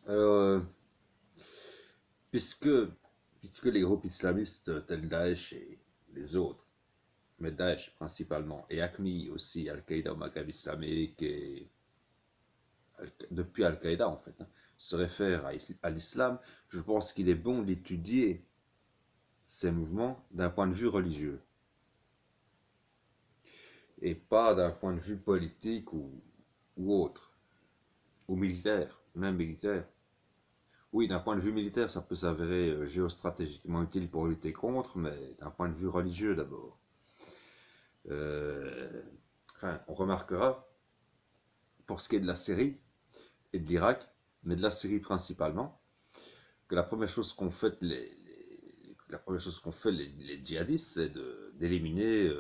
Alors, puisque, puisque les groupes islamistes tels Daesh et les autres, mais Daesh principalement, et ACMI aussi, Al-Qaïda au Maghreb islamique, et depuis Al-Qaïda en fait, hein, se réfèrent à l'islam, je pense qu'il est bon d'étudier ces mouvements d'un point de vue religieux, et pas d'un point de vue politique ou autre, ou militaire, même militaire. Oui, d'un point de vue militaire, ça peut s'avérer géostratégiquement utile pour lutter contre, mais d'un point de vue religieux d'abord. Euh, enfin, on remarquera, pour ce qui est de la Syrie et de l'Irak, mais de la Syrie principalement, que la première chose qu'ont fait la première chose qu'ont fait les djihadistes, c'est d'éliminer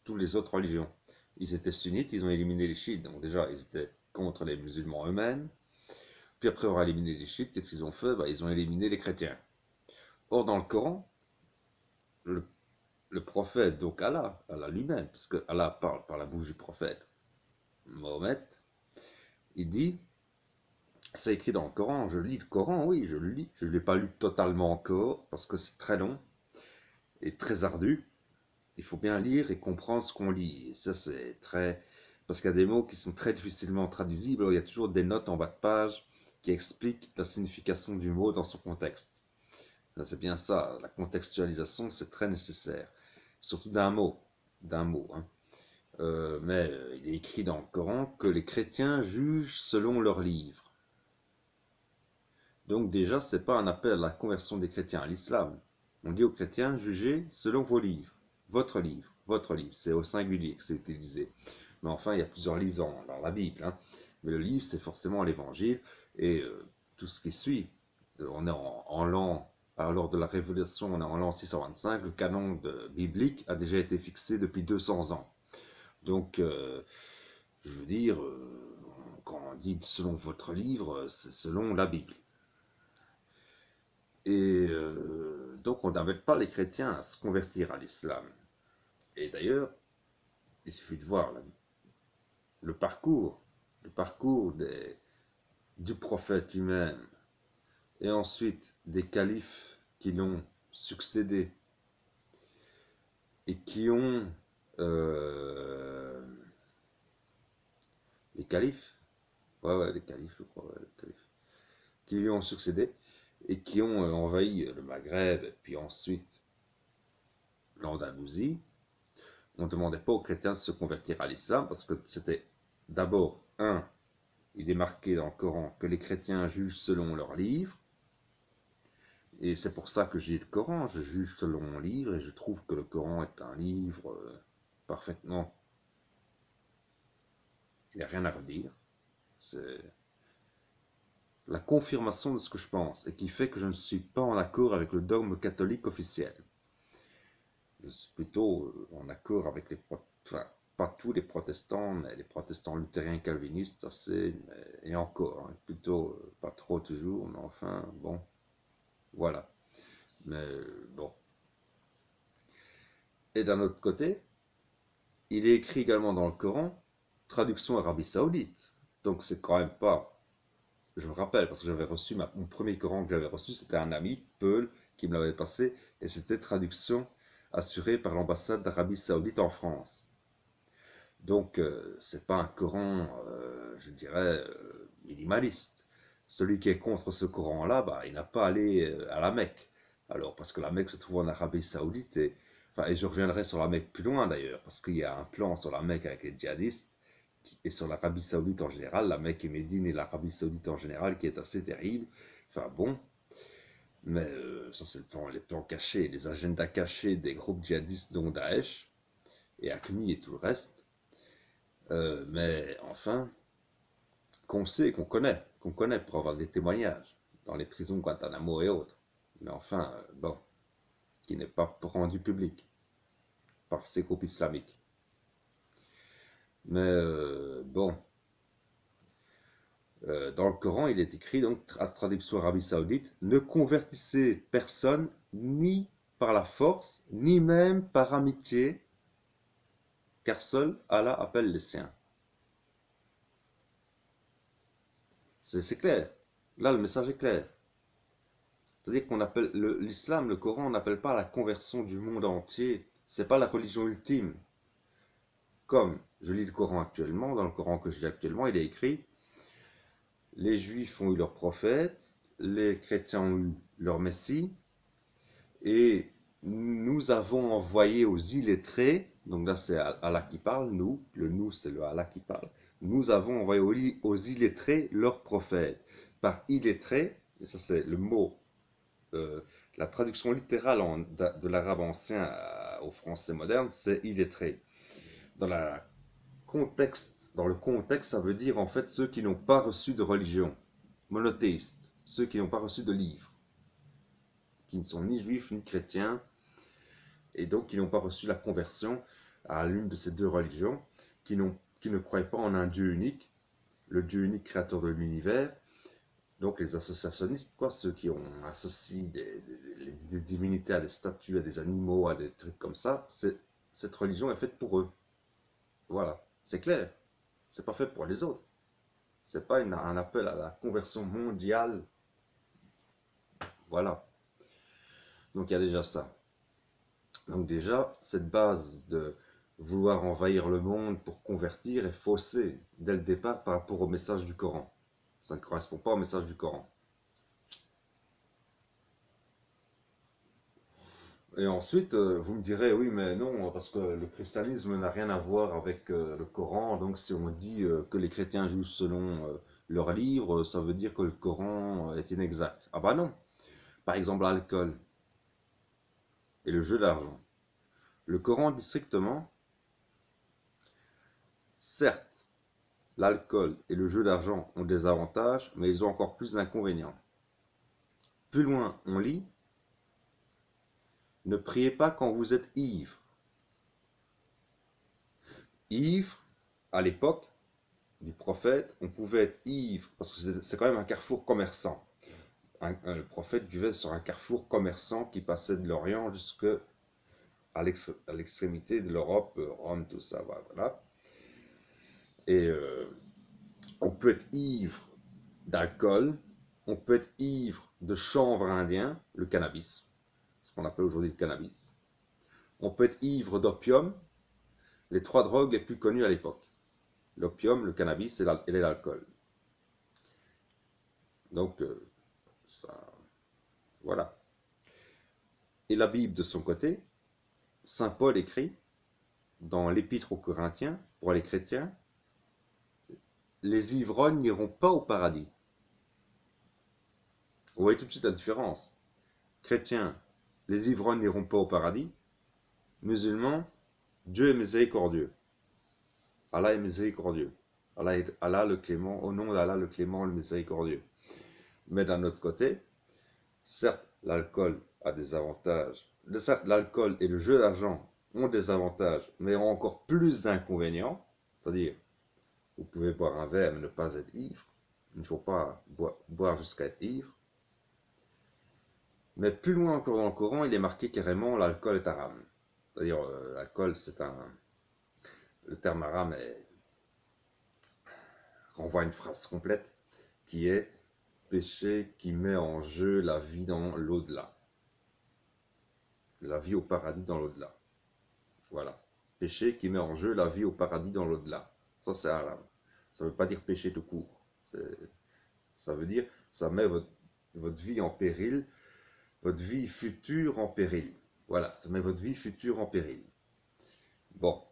toutes les autres religions. Ils étaient sunnites, ils ont éliminé les chiites, donc déjà ils étaient contre les musulmans eux-mêmes. Puis après avoir éliminé les chiites, qu'est-ce qu'ils ont fait? Bah, ils ont éliminé les chrétiens. Or, dans le Coran, le, le prophète, donc Allah lui-même, parce que Allah parle par la bouche du prophète Mohammed, il dit, c'est écrit dans le Coran, je lis le Coran, oui, je le lis, je ne l'ai pas lu totalement encore, parce que c'est très long et très ardu. Il faut bien lire et comprendre ce qu'on lit. Et ça, c'est très... Parce qu'il y a des mots qui sont très difficilement traduisibles, alors il y a toujours des notes en bas de page qui expliquent la signification du mot dans son contexte. C'est bien ça, la contextualisation, c'est très nécessaire. Surtout d'un mot. Hein. Mais il est écrit dans le Coran que les chrétiens jugent selon leurs livres. Donc déjà, c'est pas un appel à la conversion des chrétiens à l'islam. On dit aux chrétiens, jugez selon vos livres. Votre livre. C'est au singulier que c'est utilisé. Mais enfin, il y a plusieurs livres dans la Bible. Hein. Mais le livre, c'est forcément l'évangile et tout ce qui suit. On est en l'an, lors de la Révélation, on est en l'an 625. Le canon biblique a déjà été fixé depuis 200 ans. Donc, je veux dire, quand on dit selon votre livre, c'est selon la Bible. Et donc on n'invite pas les chrétiens à se convertir à l'islam. Et d'ailleurs, il suffit de voir le parcours, le parcours du prophète lui-même, et ensuite des califes qui l'ont succédé, et qui ont... euh, les califes, ouais, les califes, je crois, ouais, les califes, qui lui ont succédé, et qui ont envahi le Maghreb, puis ensuite l'Andalousie. On ne demandait pas aux chrétiens de se convertir à l'islam parce que c'était d'abord, il est marqué dans le Coran que les chrétiens jugent selon leurs livres, et c'est pour ça que j'ai le Coran, je juge selon mon livre, et je trouve que le Coran est un livre parfaitement, il n'y a rien à redire, c'est la confirmation de ce que je pense, et qui fait que je ne suis pas en accord avec le dogme catholique officiel. Je suis plutôt en accord avec enfin, pas tous les protestants, mais les protestants luthériens calvinistes, assez, et encore, hein, plutôt pas trop toujours, mais enfin, bon, voilà. Mais bon. Et d'un autre côté, il est écrit également dans le Coran, traduction Arabie Saoudite. Donc c'est quand même pas. Je me rappelle, parce que j'avais reçu mon premier Coran que j'avais reçu, c'était un ami, Peul, qui me l'avait passé, et c'était traduction assurée par l'ambassade d'Arabie Saoudite en France. Donc, c'est pas un Coran, je dirais, minimaliste. Celui qui est contre ce Coran-là, bah, il n'a pas allé à la Mecque. Alors, parce que la Mecque se trouve en Arabie Saoudite, enfin, et je reviendrai sur la Mecque plus loin d'ailleurs, parce qu'il y a un plan sur la Mecque avec les djihadistes, et sur l'Arabie Saoudite en général, la Mecque et Médine et l'Arabie Saoudite en général, qui est assez terrible. Enfin bon, mais ça c'est les plans cachés, les agendas cachés des groupes djihadistes dont Daesh, et ACMI et tout le reste. Mais enfin, qu'on connaît pour avoir des témoignages dans les prisons Guantanamo et autres. Mais enfin, bon, qui n'est pas rendu public par ces groupes islamiques. Mais bon, dans le Coran, il est écrit, donc, à traduction Arabie Saoudite, ne convertissez personne ni par la force, ni même par amitié, car seul Allah appelle les siens. C'est clair. Là, le message est clair. C'est-à-dire qu'on appelle l'islam, le Coran, on n'appelle pas la conversion du monde entier. C'est pas la religion ultime. Comme je lis le Coran actuellement, dans le Coran que je lis actuellement, il est écrit les Juifs ont eu leur prophète, les chrétiens ont eu leur Messie, et nous avons envoyé aux illettrés, donc là c'est Allah qui parle, nous, le nous c'est le Allah qui parle, nous avons envoyé aux illettrés leur prophète. Par illettré, et ça c'est le mot, euh, la traduction littérale de l'arabe ancien au français moderne, c'est illettré. Dans dans le contexte, ça veut dire en fait ceux qui n'ont pas reçu de religion, monothéistes, ceux qui n'ont pas reçu de livre, qui ne sont ni juifs ni chrétiens, et donc qui n'ont pas reçu la conversion à l'une de ces deux religions, qui ne croient pas en un Dieu unique, le Dieu unique créateur de l'univers. Donc les associationnistes, quoi, ceux qui ont associé des divinités à des statues, à des animaux, à des trucs comme ça, cette religion est faite pour eux. Voilà, c'est clair. C'est pas fait pour les autres. C'est pas un appel à la conversion mondiale. Voilà. Donc il y a déjà ça. Donc déjà, cette base de vouloir envahir le monde pour convertir est faussée dès le départ par rapport au message du Coran. Ça ne correspond pas au message du Coran. Et ensuite, vous me direz, oui, mais non, parce que le christianisme n'a rien à voir avec le Coran. Donc si on dit que les chrétiens jugent selon leurs livres, ça veut dire que le Coran est inexact. Ah bah non. Par exemple, l'alcool et le jeu d'argent. Le Coran dit strictement, certes, l'alcool et le jeu d'argent ont des avantages, mais ils ont encore plus d'inconvénients. Plus loin, on lit, ne priez pas quand vous êtes ivre. Ivre, à l'époque du prophète, on pouvait être ivre, parce que c'est quand même un carrefour commerçant. Le prophète vivait sur un carrefour commerçant qui passait de l'Orient jusqu'à l'extrémité de l'Europe, Rome, tout ça, voilà. Et on peut être ivre d'alcool, on peut être ivre de chanvre indien, le cannabis, ce qu'on appelle aujourd'hui le cannabis. On peut être ivre d'opium, les trois drogues les plus connues à l'époque. L'opium, le cannabis et l'alcool. Donc, ça, voilà. Et la Bible, de son côté, Saint Paul écrit dans l'Épître aux Corinthiens, pour les chrétiens, les ivrognes n'iront pas au paradis. Vous voyez tout de suite la différence. Chrétiens, les ivrognes n'iront pas au paradis. Musulmans, Dieu est miséricordieux. Allah est miséricordieux. Allah le clément, au nom d'Allah le clément, le miséricordieux. Mais d'un autre côté, certes, l'alcool a des avantages. Certes, l'alcool et le jeu d'argent ont des avantages, mais ont encore plus d'inconvénients. C'est-à-dire, vous pouvez boire un verre mais ne pas être ivre. Il ne faut pas boire jusqu'à être ivre. Mais plus loin encore dans le Coran, il est marqué carrément l'alcool est haram. C'est-à-dire, l'alcool, c'est un. Le terme haram renvoie à une phrase complète qui est péché qui met en jeu la vie dans l'au-delà. La vie au paradis dans l'au-delà. Voilà. Péché qui met en jeu la vie au paradis dans l'au-delà. Ça, c'est haram. Ça ne veut pas dire péché tout court. Ça veut dire ça met votre vie en péril, votre vie future en péril. Voilà, ça met votre vie future en péril. Bon,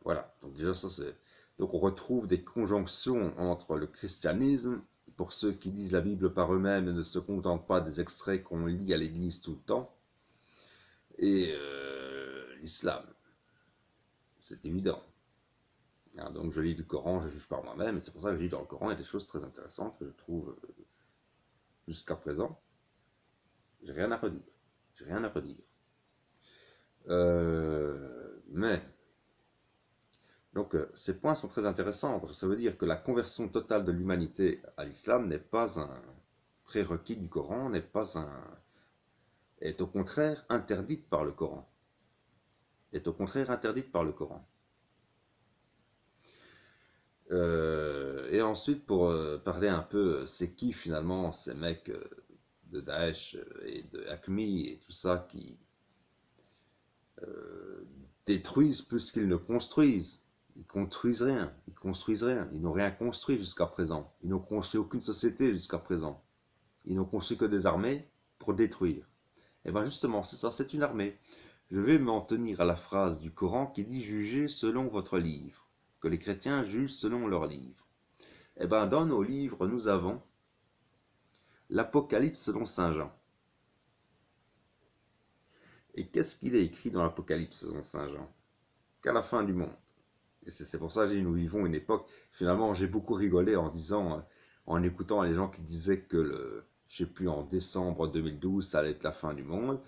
voilà. Donc déjà, ça c'est. Donc on retrouve des conjonctions entre le christianisme, pour ceux qui lisent la Bible par eux-mêmes et ne se contentent pas des extraits qu'on lit à l'église tout le temps, et l'islam. C'est évident. Hein, donc je lis le Coran, je juge par moi-même, et c'est pour ça que je lis dans le Coran, il y a des choses très intéressantes que je trouve jusqu'à présent. J'ai rien à redire. J'ai rien à redire. Mais donc ces points sont très intéressants parce que ça veut dire que la conversion totale de l'humanité à l'islam n'est pas un prérequis du Coran, est au contraire interdite par le Coran. Est au contraire interdite par le Coran. Et ensuite, pour parler un peu, c'est qui finalement ces mecs de Daesh et de Acme et tout ça qui euh, détruisent plus qu'ils ne construisent. Ils construisent rien, ils construisent rien, ils n'ont rien construit jusqu'à présent. Ils n'ont construit aucune société jusqu'à présent. Ils n'ont construit que des armées pour détruire. Et bien justement, c'est ça, c'est une armée. Je vais m'en tenir à la phrase du Coran qui dit jugez selon votre livre, que les chrétiens jugent selon leur livre. Et bien dans nos livres, nous avons l'Apocalypse selon Saint Jean. Et qu'est-ce qu'il est écrit dans l'Apocalypse selon Saint Jean? Qu'à la fin du monde. Et c'est pour ça que j'ai dit, nous vivons une époque. Finalement, j'ai beaucoup rigolé en disant, en écoutant les gens qui disaient que je sais plus, en décembre 2012, ça allait être la fin du monde.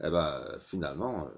Eh ben, finalement,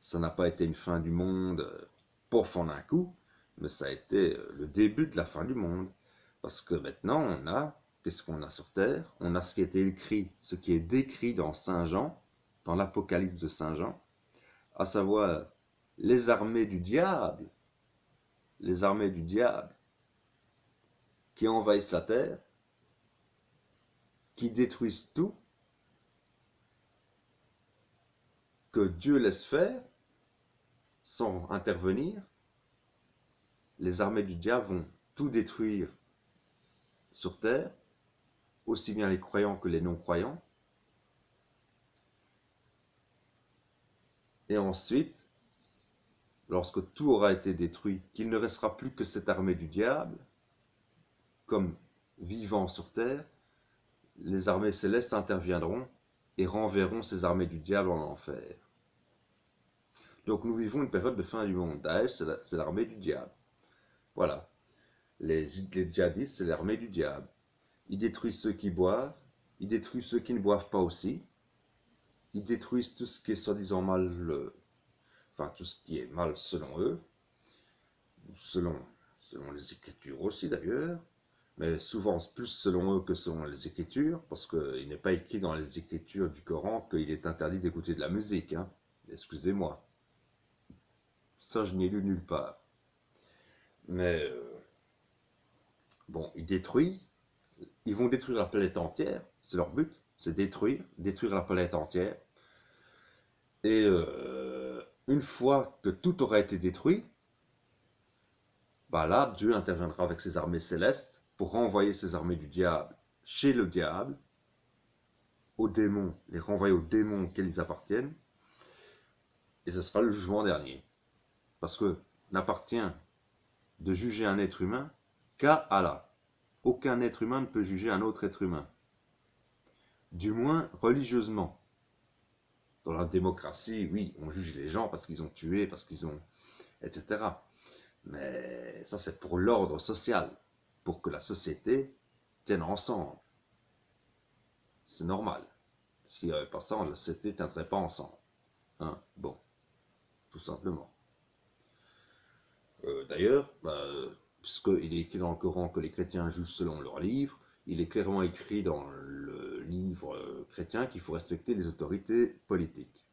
ça n'a pas été une fin du monde pof en un coup, mais ça a été le début de la fin du monde. Parce que maintenant, qu'est-ce qu'on a sur Terre? On a ce qui a été écrit, ce qui est décrit dans Saint Jean, dans l'Apocalypse de Saint Jean, à savoir les armées du diable, les armées du diable qui envahissent la terre, qui détruisent tout, que Dieu laisse faire sans intervenir. Les armées du diable vont tout détruire sur terre, aussi bien les croyants que les non-croyants. Et ensuite, lorsque tout aura été détruit, qu'il ne restera plus que cette armée du diable, comme vivant sur terre, les armées célestes interviendront et renverront ces armées du diable en enfer. Donc nous vivons une période de fin du monde. Daesh, c'est l'armée du diable. Voilà. Les djihadistes, c'est l'armée du diable. Ils détruisent ceux qui boivent, ils détruisent ceux qui ne boivent pas aussi. Ils détruisent tout ce qui est soi-disant mal, enfin tout ce qui est mal selon eux, selon, selon les Écritures aussi d'ailleurs, mais souvent plus selon eux que selon les Écritures, parce qu'il n'est pas écrit dans les Écritures du Coran qu'il est interdit d'écouter de la musique. Hein. Excusez-moi. Ça, je n'ai lu nulle part. Mais bon, ils vont détruire la planète entière, c'est leur but, c'est détruire la planète entière. Et une fois que tout aura été détruit, bah là, Dieu interviendra avec ses armées célestes pour renvoyer ses armées du diable chez le diable, aux démons, les renvoyer aux démons auxquels ils appartiennent, et ce sera le jugement dernier. Parce que n'appartient de juger un être humain qu'à Allah. Aucun être humain ne peut juger un autre être humain. Du moins religieusement. Dans la démocratie, oui, on juge les gens parce qu'ils ont tué, parce qu'ils ont... etc. Mais ça, c'est pour l'ordre social, pour que la société tienne ensemble. C'est normal. S'il n'y avait pas ça, la société ne tiendrait pas ensemble. Hein? Bon, tout simplement. D'ailleurs, puisqu'il est écrit dans le Coran que les chrétiens jugent selon leur livre, il est clairement écrit dans le livre chrétien qu'il faut respecter les autorités politiques.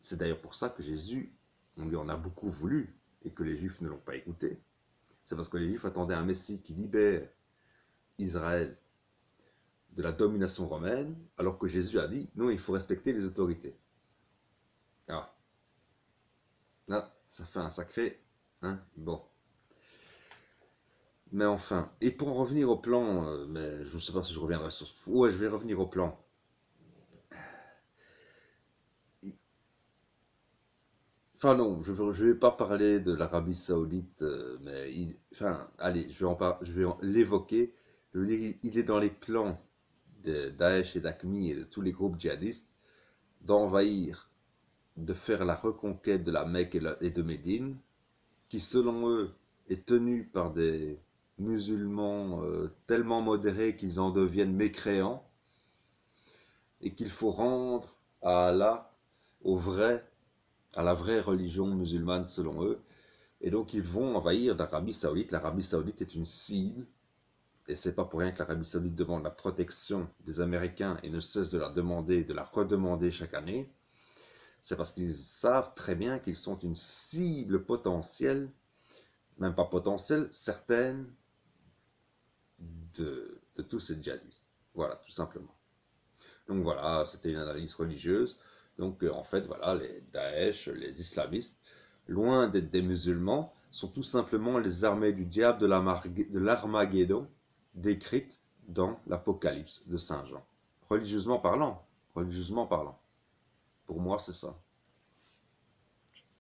C'est d'ailleurs pour ça que Jésus, on lui en a beaucoup voulu, et que les Juifs ne l'ont pas écouté. C'est parce que les Juifs attendaient un Messie qui libère Israël de la domination romaine, alors que Jésus a dit, non, il faut respecter les autorités. Ah, là, ça fait un sacré... Hein, bon. Mais enfin, et pour en revenir au plan, mais je ne sais pas si je reviendrai sur ce... Ouais, je vais revenir au plan. Enfin non, je ne vais pas parler de l'Arabie Saoudite, mais enfin, allez, je vais l'évoquer. Je veux dire, il est dans les plans de Daesh et d'Aqmi et de tous les groupes djihadistes d'envahir, de faire la reconquête de la Mecque et de Médine, qui selon eux est tenue par des musulmans tellement modérés qu'ils en deviennent mécréants, et qu'il faut rendre à Allah, au vrai, à la vraie religion musulmane selon eux. Et donc ils vont envahir l'Arabie Saoudite. L'Arabie Saoudite est une cible, et c'est pas pour rien que l'Arabie Saoudite demande la protection des Américains et ne cesse de la demander, de la redemander chaque année. C'est parce qu'ils savent très bien qu'ils sont une cible potentielle, même pas potentielles, certaines de tous ces djihadistes. Voilà, tout simplement. Donc voilà, c'était une analyse religieuse. Donc en fait, voilà, les Daesh, les islamistes, loin d'être des musulmans, sont tout simplement les armées du diable de l'Armageddon décrites dans l'Apocalypse de Saint Jean. Religieusement parlant, religieusement parlant. Pour moi, c'est ça.